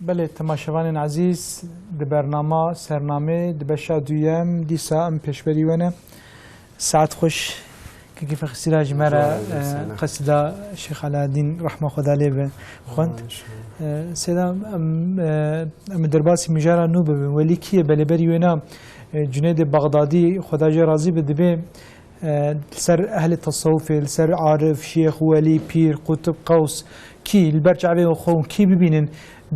بله تماشاوان عزیز د برنامه سرنامه د بشا دویم دیسا ام پیشبری ونه ساعت خوش که کیف خسیراج مرا قصیده شیخ علادین رحمه خدا لیبه خوند سلام ام درباسی مجارا نوبه ولی کیه بله بری ونه جنید بغدادی خدا جا راضی بده به سر اهل التصوف سر عارف شیخ ولی پیر قطب قوس کی البرجع به خون کی ببینن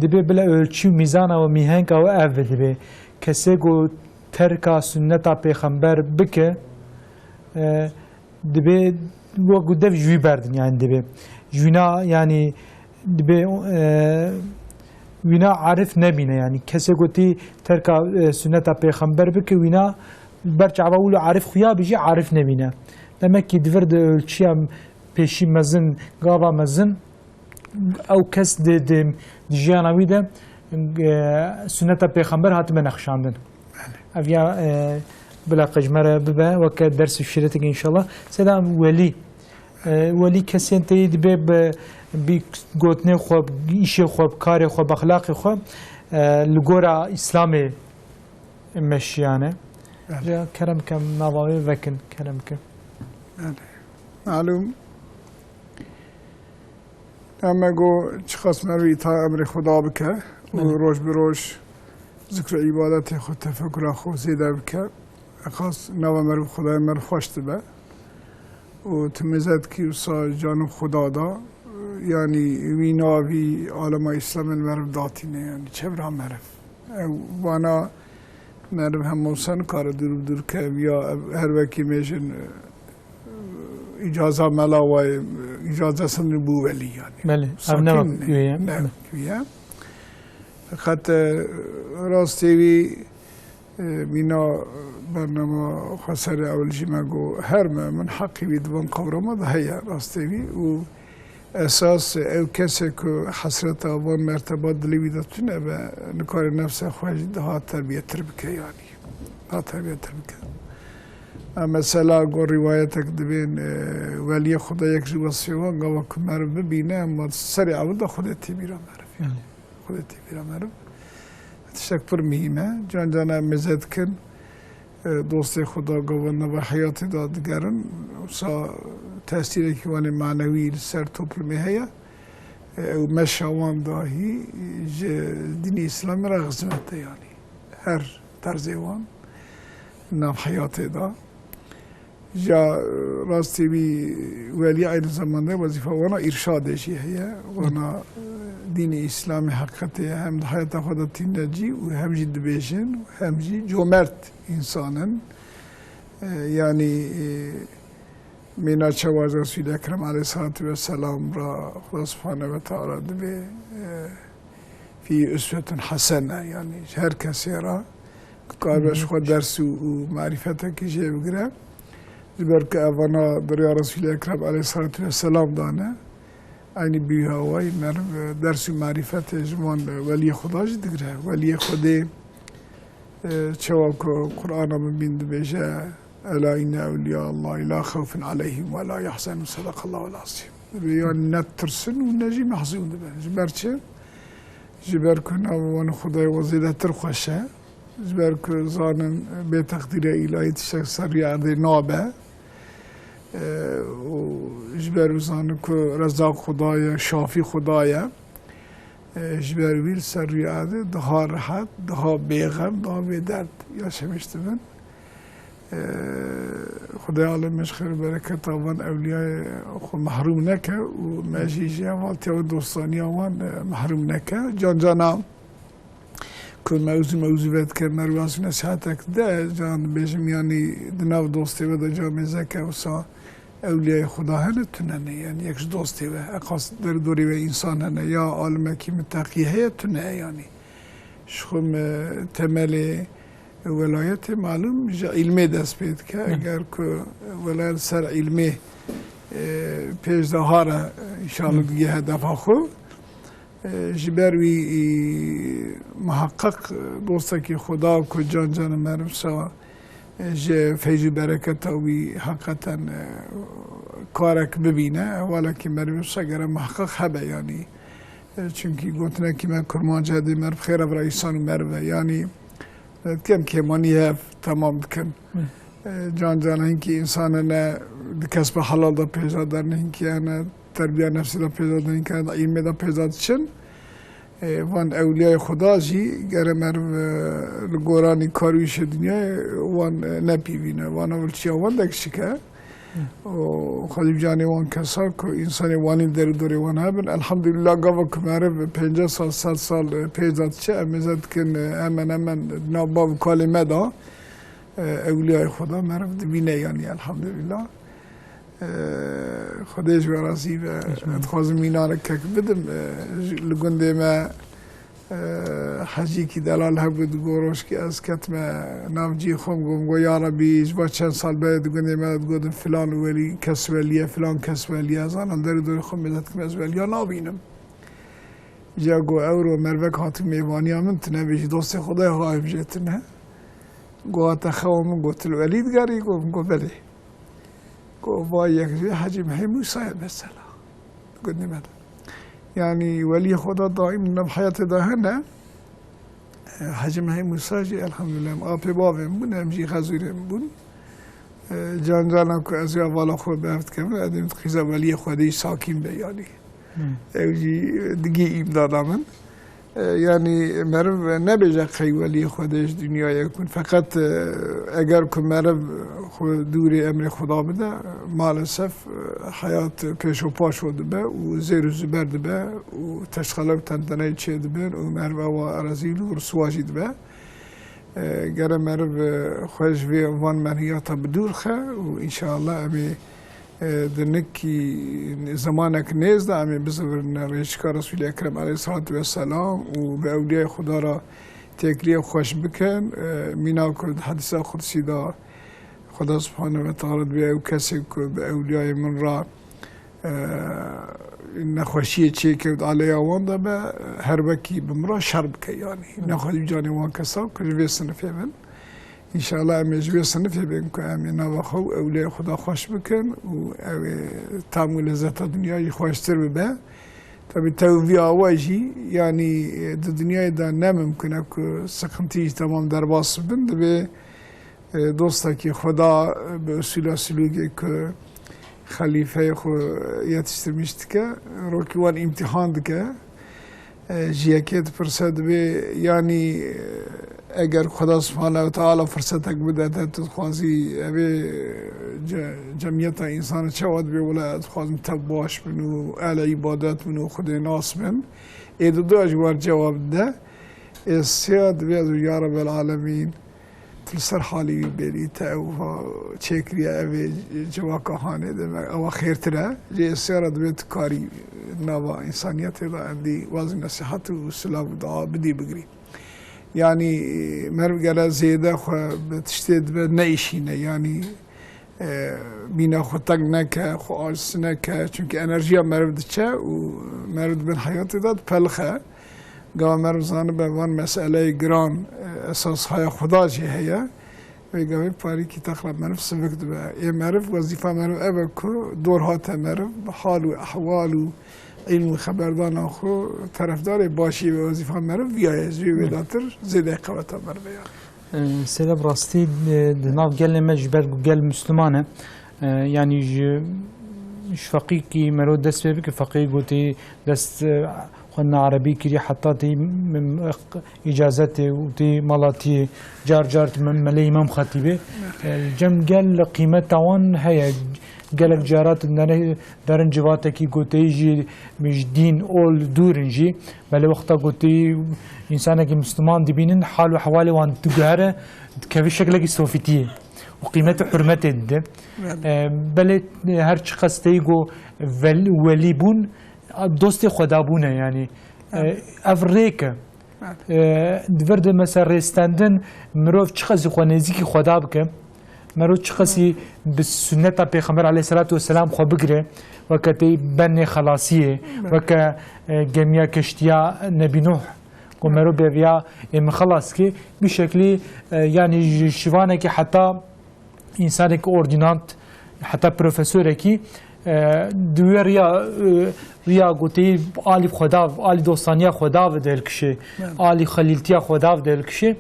دبی بلا ölçü mizana و میهنگ و اف دبی کسی گو ترک سنت پیغمبر بکه دبی و گودف جوی بردن یعنی دبی جوینا یعنی دبی وینا عارف نبینه یعنی کسی گوتی ترک سنت پیغمبر بکه وینا برجع بقول عارف خویا بيجي عارف نبینه demek ki دفرد ölçü پیشی مزن گاوا مزن او کس د جیانوی ده سنت پیغمبر هاتم نخشاندن اویا بلا قجمره ببه وک درس شریعت ان شاء الله سلام ولی کسی انت بی گوتنه خوب ایش خوب کار خوب اخلاق خوب لگورا اسلام مشیانه جا کرم کم نواوی وکن کرم کم معلوم اما گو چخص مروی تا امر خدا بکه و روش بروش ذکر عبادت خود تفکر خود زیده بکه خاص نو مرو خدا مرو خوشت به و تمزد کی وسا جانب خدا دا یعنی وینا وی عالم اسلام مرو داتینه یعنی چه برا مرو وانا مرو هم موسن کار دور که یا هر وکی میشن اجازه ملا و اجازه سن بو ولی یعنی بله نه فقط راستی مینا برنامه خسر اولشی مگو هر من حقی بید وان قبرما ده هیا راستی و اساس او کسی که حسرت وان مرتبه دلی بیدتونه به نکار نفس خواهد ده تربیت تربکه یعنی ها تربیت تربکه مثلا گو روایتک دبین ولی خدا یک جو وصیوان گاوا که مرو ببینه اما سری عوض خودتی میرا مرو خودتی میرا مرو تشک پر مهمه جان جانا مزد کن دوست خدا گاوا نو حیات دادگرن وسا تاثیر کیوان معنوی سر توپل میهیا و مشاوان داهی دین اسلام را غزمت یعنی هر طرزوان نام حیات دا جا راستی بی ولی عین زمانه وظیفه وانا ارشادشی هیا وانا دین اسلام حقیقتی هم حیات خدا تینجی و هم جد بیشن و هم جی جمرت انسانن یعنی مینا چواز رسول اکرم علیه الصلاة والسلام را خدا سبحانه و تعالی دبی فی اسوة حسنه یعنی هر کسی را کارش خود درس و معرفت کیجه بگیره زبر که اوانا دریا رسول اکرم علیه الصلاة والسلام دانه اینی بیهوای درس و معرفت جوان ولی خداش دیگره ولی خودی چوا که قرآن هم بیند بیشه الا این اولیاء الله لا خوف علیهم ولا یحزنون صدق الله العظیم یعنی نترسن و نجی محزون ده جبر چه؟ جبر کنه وان خدای وزیده تر خوشه جبر که زانن به تقدیر الهی تشک سریعه نابه و جبر زانن که رزاق خدای شافی خدایه جبر ویل سریعه ده راحت ده بیغم ده بیدرد یا شمشت من خدای عالمش خیر برکت آوان اولیای خود محروم نکه و مجیجی والتی و دوستانی آوان محروم نکه جان جانم که موضوع بید کرد نروانسی نصیحت ده جان بیشم یعنی دناو دوستی و ده جامعه که وسا اولیای خدا هنتونه یعنی یک دوستی و اقاس در دوری و انسان هنه یا عالمه که متقیه تونه یعنی شخم تمل ولایت معلوم علمی دست بید که اگر که ولایت سر علمی پیش ده را انشاءالله دیگه هدف خوب جبروی محقق دوسته که خدا که جان مرم سوا فیض برکت وی حقیقتا کارک ببینه اولا که مرم سوا گره محقق هبه یعنی چونکی گوتنه که من کرمانجه دی مرو خیره برای ایسان مرو یعنی کم که مانی تمام کن جان این که انسان نه کسب حلال دا پیدا در نه که نه تربیت نفسی دا پیدا در نه که علم دا پیدا چن وان اولیای خدا جی گر مرو لگورانی کارویش دنیا وان نپیوینه وان اول چیا وان دکشی که و خلیب جانی وان کسا که انسان وانی در دوری وان هبن الحمدلله گاوا که مرو 50 سال 100 سال پیدا چه امیزد کن امن ناباب کلمه دا اولیای خدا مرو بینه یعنی الحمدلله خودش برازی و اتخوازم ایناره که بدم لگنده ما حجی کی دلال هبود گوروش که از کتم نامجی خم گم گو یا ربی با چند سال بعد لگنده ما گفتم فلان ولی کس ولیه فلان کس ولیه از آن در دور خم میداد که از ولیه نابینم جا گو اورو مروک هاتو میوانی من تنبیش دوست خدای غایب جتنه گو اتخوام گوت الولید گری گو بله گو یک حجی محی موسی مثلا گفتم ماذا يعني ولي خدا دائم نبحيات دهنا حجم هاي موسى الحمد لله آب بابم بون همجي خزورم بون جان جانم که از یا والا خود بفت کم ادم خیزا ولی خودی ساکین بیانی اوجی دیگه ایم دادم یعنی مرو نبیجه خی ولی خودش دنیای کن فقط اگر که مرو دوری امر خدا بده مالسف حیات پیش و پاش شده به و زیر و زبر به و تشخلق تنتنه چه به و مرو و ارزیل و رسواجی به گر مرو خوش وی وان منهیات بدور خه و انشاءالله امی دنکی زمانک نیز ده امی بزرگ نریشکار رسول اکرم علیه الصلاة و السلام و به اولیای خدا را تکلیه خوش بکن مینا کرد حدیث خودسی دا خدا سبحانه و تعالی به او کسی که به اولیای من را نخوشی چی که علیه وان ده به هر وکی بمرا شرب که یعنی نخواهی جانی وان کسا که جوی سنفی من انشاءالله امی جوی سنفی بین که امی نواخو اولیای خدا خوش بکن و تامو لذت دنیای خوشتر ببه طبعا توفی آواجی یعنی دنیای دا نممکنه که سخنتیش تمام در باس بند به دوستا که خدا به اصول سلوکی که خلیفه خو یتشترمیشت که روکی وان امتحان دکه جیکت فرصت به یعنی اگر خدا سبحانه و تعالی فرصتک بده تخوازی اوی جمعیت انسان چواد به ولا تخوازم تباش بنو اهل عبادت بنو خود ناس بن ایدو دو اجوار جواب ده سیاد بیادو یا رب العالمین تلسر حالی بیلی تا اوها چکری اوی جواکا هانه ده او خیرتره جه سیارت بیت کاری نوا انسانیت ده اندی وازی نصیحت و سلام و دعا بدی بگری یعنی مرو گله زیده خو تشتید به نیشینه یعنی مینا خو تگ نکه خو آجس نکه چونکه انرژی مرو دچه و مرو بین حیات داد پلخه گاه مرو زانه به وان مسئله گران اساس های خدا جی هیا و گاهی پاری کی تقریبا مرو سبکت به یه مرو وظیفه مرو اول کو دورهات مرو حال و احوال و علم و خبردان آخو طرفدار باشی و وظیفه مرو بیایه زوی وداتر زیده قوتا مرو بیایه سیده براستی ناف گل مجبر گل مسلمانه یعنی فقیه کی مرو دست بی که فقیه گوتی دست خودنا عربی کری حتی تی اجازت و تی مالاتی جار ملی امام خطیبه جم گل قیمت توان هیا گلک جارات درن جواته کی گوتی جی مش دین اول دورنجی ولی وقتا گوتی انسان که مسلمان دبینن حال و حوالی وان تجاره کفی شکل کی سوفیتیه و قیمت حرمت ده بله هر چی قصدی گو ولی بون دوست خدا بونه یعنی افریقا دورد مثلا رستندن مروف چه قصدی خو نزدیکی خدا بکه مرو چقسی به سنت پیغمبر علیه الصلاة والسلام خو بگره و کتی بن خلاصیه و که جمعیت کشتیا نبی نوح و مرو بیا ام خلاص که به شکلی یعنی شوانه که حتی انسان که اوردینانت حتی پروفسور کی دوی ریا گوتی آلی خدا آلی دوستانیا خدا و دل کشه آلی خلیلتیا خدا و دل کشه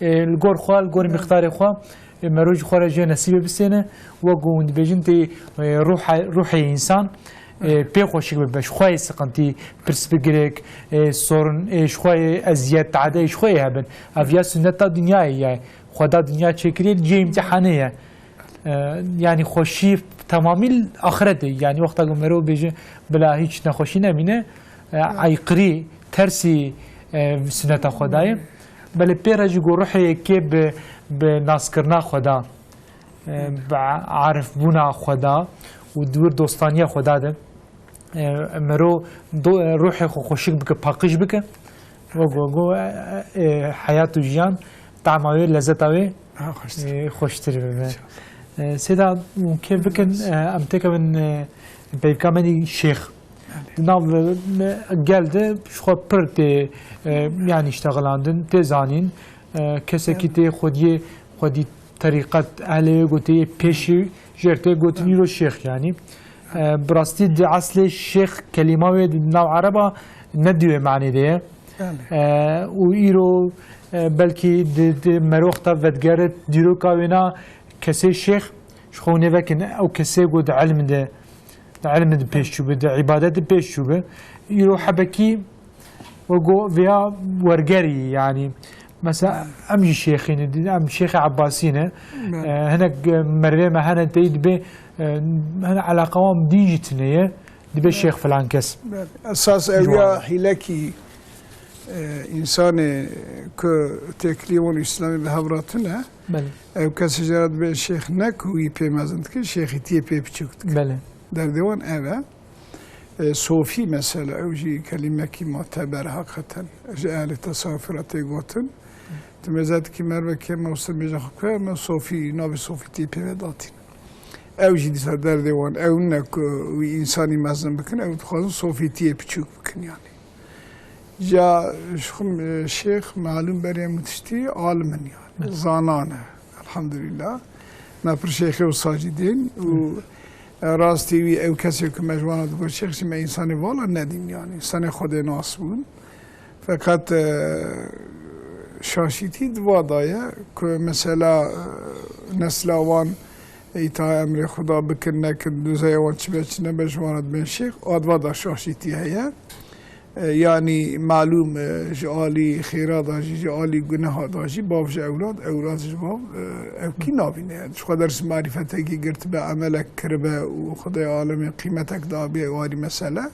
الگور خواه الگور مختار خواه مروج خواه جه نصیب بسینه و گوند بجن تی روح انسان پی خوشی ببش خواه سقنتی پرس بگرک سورن خواه ازیاد تعده خواه هبن افیا سنت دنیایی خدا دنیا چکری جه امتحانه یعنی خوشی تمامی آخرته یعنی وقتا مرو بيجي بلا هیچ نخوشی نمینه عیقری ترسی سنت خدای بله پیرج گو روحی که به ناس کرنا خدا عارف بونا خدا و دور دوستانی خدا ده مرو روحی خوشی بکه پاکش بکه و گو حیات و جیان طعماوی لذتاوی خوشتری ببین سيدا ممكن بكن امتك من بيكامني شيخ ناف geldi شخو برت يعني اشتغلاندن تزانين كسكي تي خودي طريقة اهل قوتي بيشي جرتي قوتي نيرو شيخ يعني براستي دي اصل الشيخ كلمة ناو عربة ندوي معني ده وإيرو بلكي مروختا ودگرت ديرو كاوينا کسی شیخ شخونه وکن او کسی گود علم ده پیش شو به عبادت پیش شو به یرو حبکی و گو ویا ورگری یعنی مثلا امجی شیخین ام شیخ عباسینه هناك مروه ما هنا تيد به هنا على قوام ديجتنيه دي به شيخ فلان كس اساس اویا حیلکی انسان که تکلیمون اسلامی به هوراتنه او کسی جرد به شیخ نکوی پیمازند که شیخی تی پی بچوکت بله در دیوان اوه صوفی مثلا او جی کلمه کی معتبر حقیقتا اهل تصافراتی گوتن تمزد که مروه که موصل بیجا خواه ما صوفی ناب صوفی تی پی داتین او جی دیسا در دیوان او نکوی انسانی مزن بکن او تخوازن صوفی تی بچوک بکن یعنی جا شيخ معلوم بري متشتي عالما يعني زانانه الحمد لله ما بر شيخي وساجدين و راستي وي او كسي كمجوانا دو شيخ ما انساني والا نديم يعني انسان خود ناس بون فقط شاشيتي دوا دايه كمثلا نسل اوان ايتا امر خدا بكرنا كدوزاي وان چبچ نبجوانا بن شيخ ادوا دا شاشيتي هي يعني معلوم جعالي خيرات داجي جعالي گناه داجي بافج اولاد جباب او كي نابينه شو درس معرفتك قرت بعملك كربه وخدای عالم قيمتك دابي واري مساله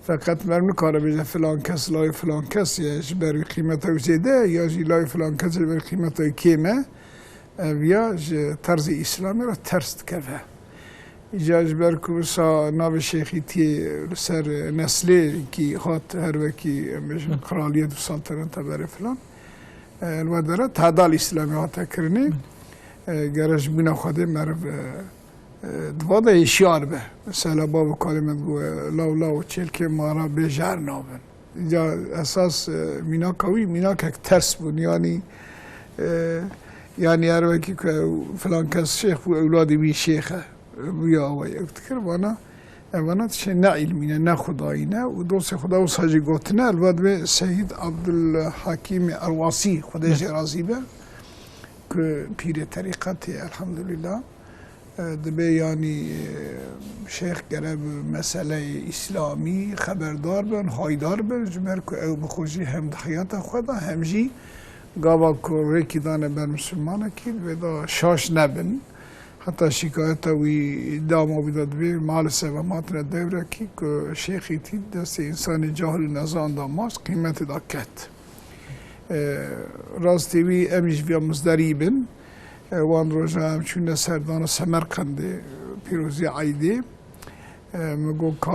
فقط مرن کار بجه فلان کس لای فلان کس یاش بر قیمته زیاده یا جی لای فلان کس بر قیمته کمه یا طرز اسلامی را ترست کفه ایجاج بر کوسا ناب شیخی تی سر نسلی کی خاط هر وکی مش قرالیت و سلطنت بر فلان الودره تعدال اسلامی ها تکرنی گرش بنا خاده مرف دواده اشیار به مثلا باب کلمت گوه لاو چیل که مارا بجر نابن اینجا اساس مینا کوی مینا که ترس بون یعنی هر وکی که فلان کس شیخ بو اولادی بی شیخه بیا آوای اکتکر وانا تشه نه علمینه نه خدایینه و دوست خدا و ساجی گوتنه البته به سید عبدالحکیم الواسی خودش رازی به که پیر طریقتی الحمدلله دبی یعنی شیخ گره مسئله اسلامی خبردار بن هایدار بن جمعر که او بخوشی هم حیات خدا همجی گاوا که ریکی دانه بر مسلمانه که ودا شاش نبن حتی شکایت وی دامو بیداد بی مال سوامات دوره که شیخی تید دست انسان جاهل نزان داماست قیمت دا کت راستی وی امیش بیا مزدری بن وان روزا همچون سردان سمرقند پیروزی عیده مگو که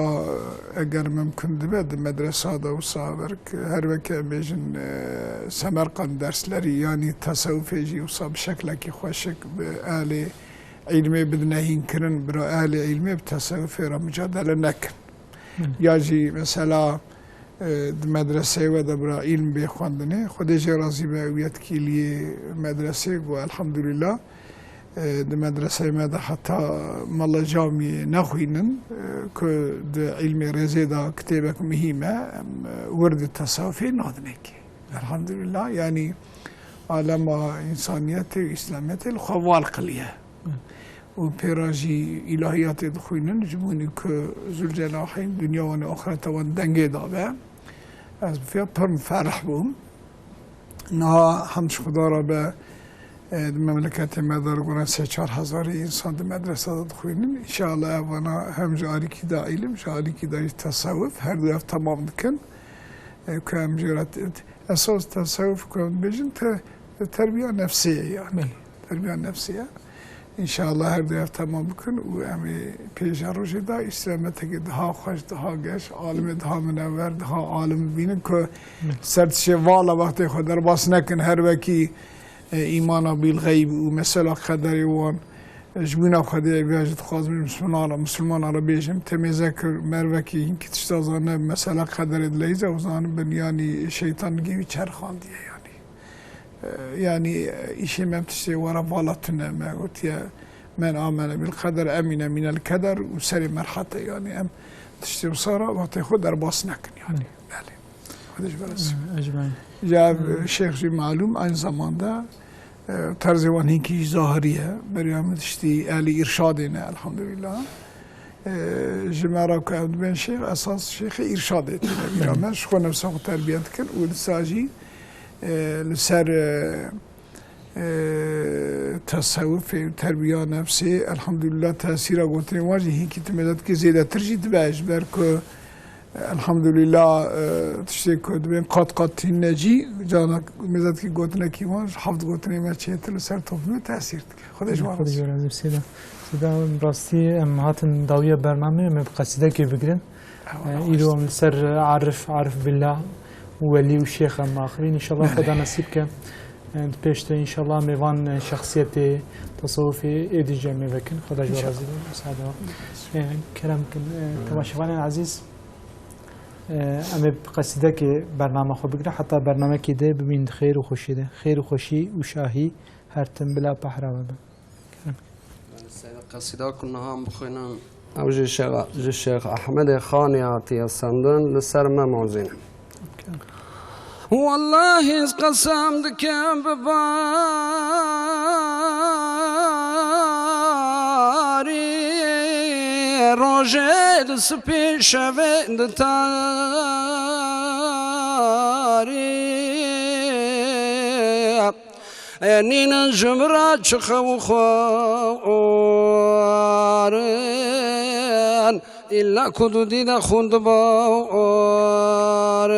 اگر ممکن بود مدرسه دا و صابر که هر وقت بیشن سمرقند درسلری یعنی تصوفی و صاب شکل که خوشک به اهل علمی بدنهین کرن برای اهل علمی بتصوفی را مجادله نکن یا جی مثلا مدرسه و دبر علم بخواندنه خودش راضی به اویت کلی مدرسه و الحمدلله د مدرسه ماده حتى مالا جامعه نخوینن که د علم رزه دا کتابك مهمه ورد التصوفي نادنك الحمد لله يعني عالم انسانيت اسلاميت الخوال قليه و پیراجی الهیات دخوینن جمونی که زلجلاحین دنیا و آخرت و دنگه دابه از بفیا پرم فرح بوم نها همش خدا را به مملکت مدار گرن 3-4 هزار انسان در مدرسه دخوینن انشاءالله اوانا هم جاری کی دا علم جاری کی دا تصوف هر دو تمام دکن که هم جرات اساس تصوف کن بجن تربیه نفسیه يعني تربیه نفسیه انشاءالله هر دو تمام بکن و امی پیش روش دا اسلامت که دها خوش دها گش عالم دها منور دها عالم بینن که سرتش والا وقتی خود در باس نکن هر وکی ایمانا بالغیب و مثلا قدری وان جبونا خدای بیاجت خواست مسلمان را بیشم تمیزه که مروکی این که تشتازانه مثلا قدری دلیزه و زان بنیانی شیطان گیوی چرخاندیه يعني إشي ما بتشتي ورا بالاتنا ما قلت يا من آمن بالقدر أمن من الكدر وسري مرحلة يعني أم تشتي بصارة وقت خد أرباس نكن يعني بله خدش برس أجمعين جاب الشيخ جي معلوم عن زمان ده طرز وان هيكي ظاهرية بريام تشتي آلي إرشادنا الحمد لله جمارة كعبد بن شيخ أساس شيخ إرشادتنا بريام شخو نفسه تربية كن ولساجي لسر تصوف و تربیه نفسی الحمدلله تاثیر گوتنی واجی هی که تمدد که زیاده ترجید باش برکو الحمدلله تشتی که دبین قط نجی جانا مدد که گوتنه کی واج حفظ گوتنی ما چه تل سر توفمی تاثیر خودش وارد خودش وارد سیدا راستی هاتن داویه برنامه مبقصیده که بگیرن ایرو من سر عارف بالله ولي وشيخ أما آخرين إن شاء الله خدا نصيبك بيشته إن شاء الله ميوان شخصيتي تصوفي إيديجا ميفكن خدا جوازي مساعدة كلامكن تماشيفان العزيز أما بقصدك برنامج خو بقرا حتى برنامج كده ببين خير وخوشي ده خير وخوشي وشاهي هرتم بلا بحرة وبا قصيدة كنا هم بخينا أو الشيخ أحمد خانياتي الصندن لسر ما موزين والله قسم دكم بباري روجد سبي شفند تاري نين جمرات شخو خوارن إلا كدودي دا خوند بار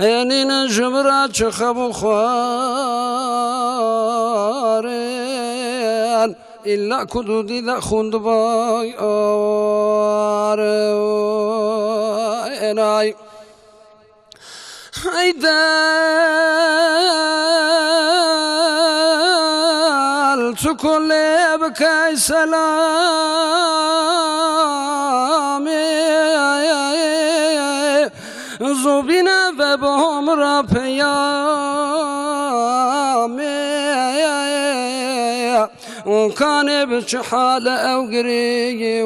نين جمرات شخو خوارن إلا كدودي دا خوند بار ناي عيدال تكل بكاي سلامي زوبنا بابهم رابيامي وكان بشحال أو قريب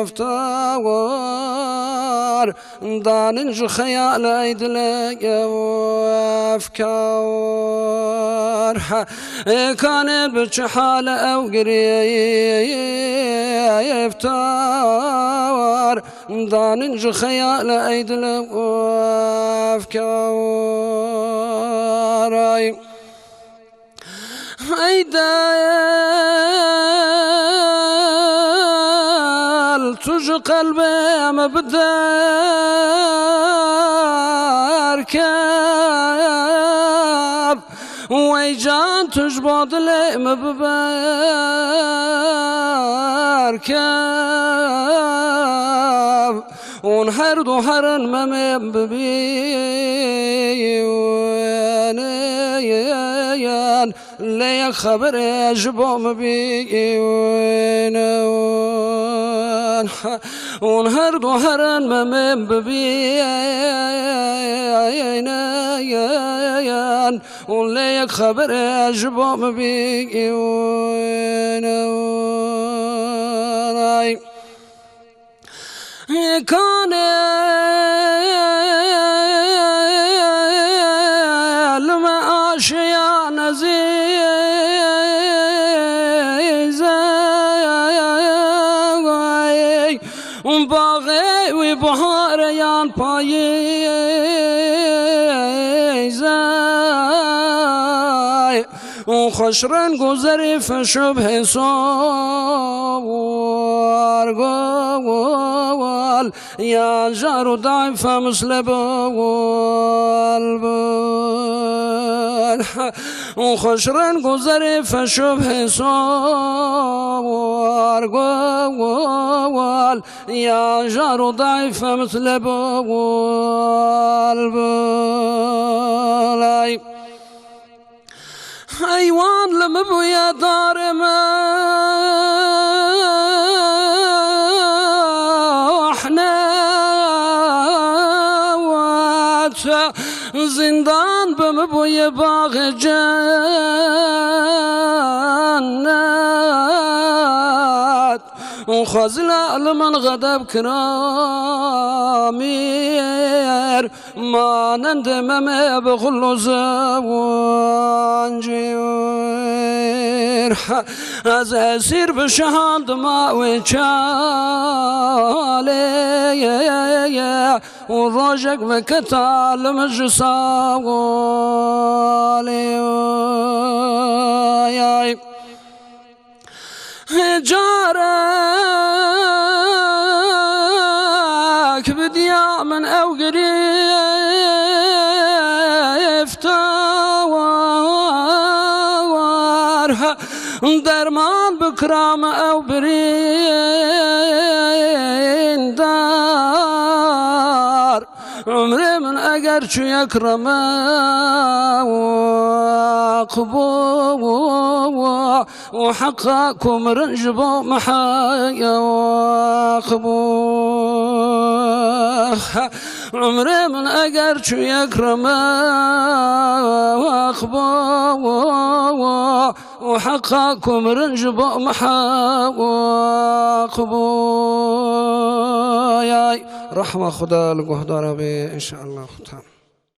وفتاور دانج خيال عيدلك وافكار كان بشحال أو قريب وفتاور دانج خيال عيدلك وافكار عيدال تج قلبي مبدار كاب ويجان تجبض لي مببار كاب ونحرد وحرن ممن ببيان لي خبر يجبهم بيون ونهرد وهرن ممن ببيان من وليك خبر أجبو مبيقين كان المعاشيا نزيزة باغي وبهاريان بايزة وخشرن گذری فشبه صور قول يا جار ضعف مثل بول وخشرن گذری فشبه صور قول يا جار ضعف مثل بول حيوان لما بويا دار ما احنا زندان بمبويا باغ جنات وخزلا لمن غضب كرامير ما ندم ما بغلو زوانجير از اسير بشهاد ما وچالي وروجك بكتال مجساولي جارك بديا من او قريف تاورها درمان بكرام او برين دار عمري من اگر چو يكرم وقبو وحقكم رنجبو محايا وقبو عمري من اگر چو يكرم وقبو وحقكم رنجبو محايا وقبو يا رحمة خدا لقهدار بي إن شاء الله.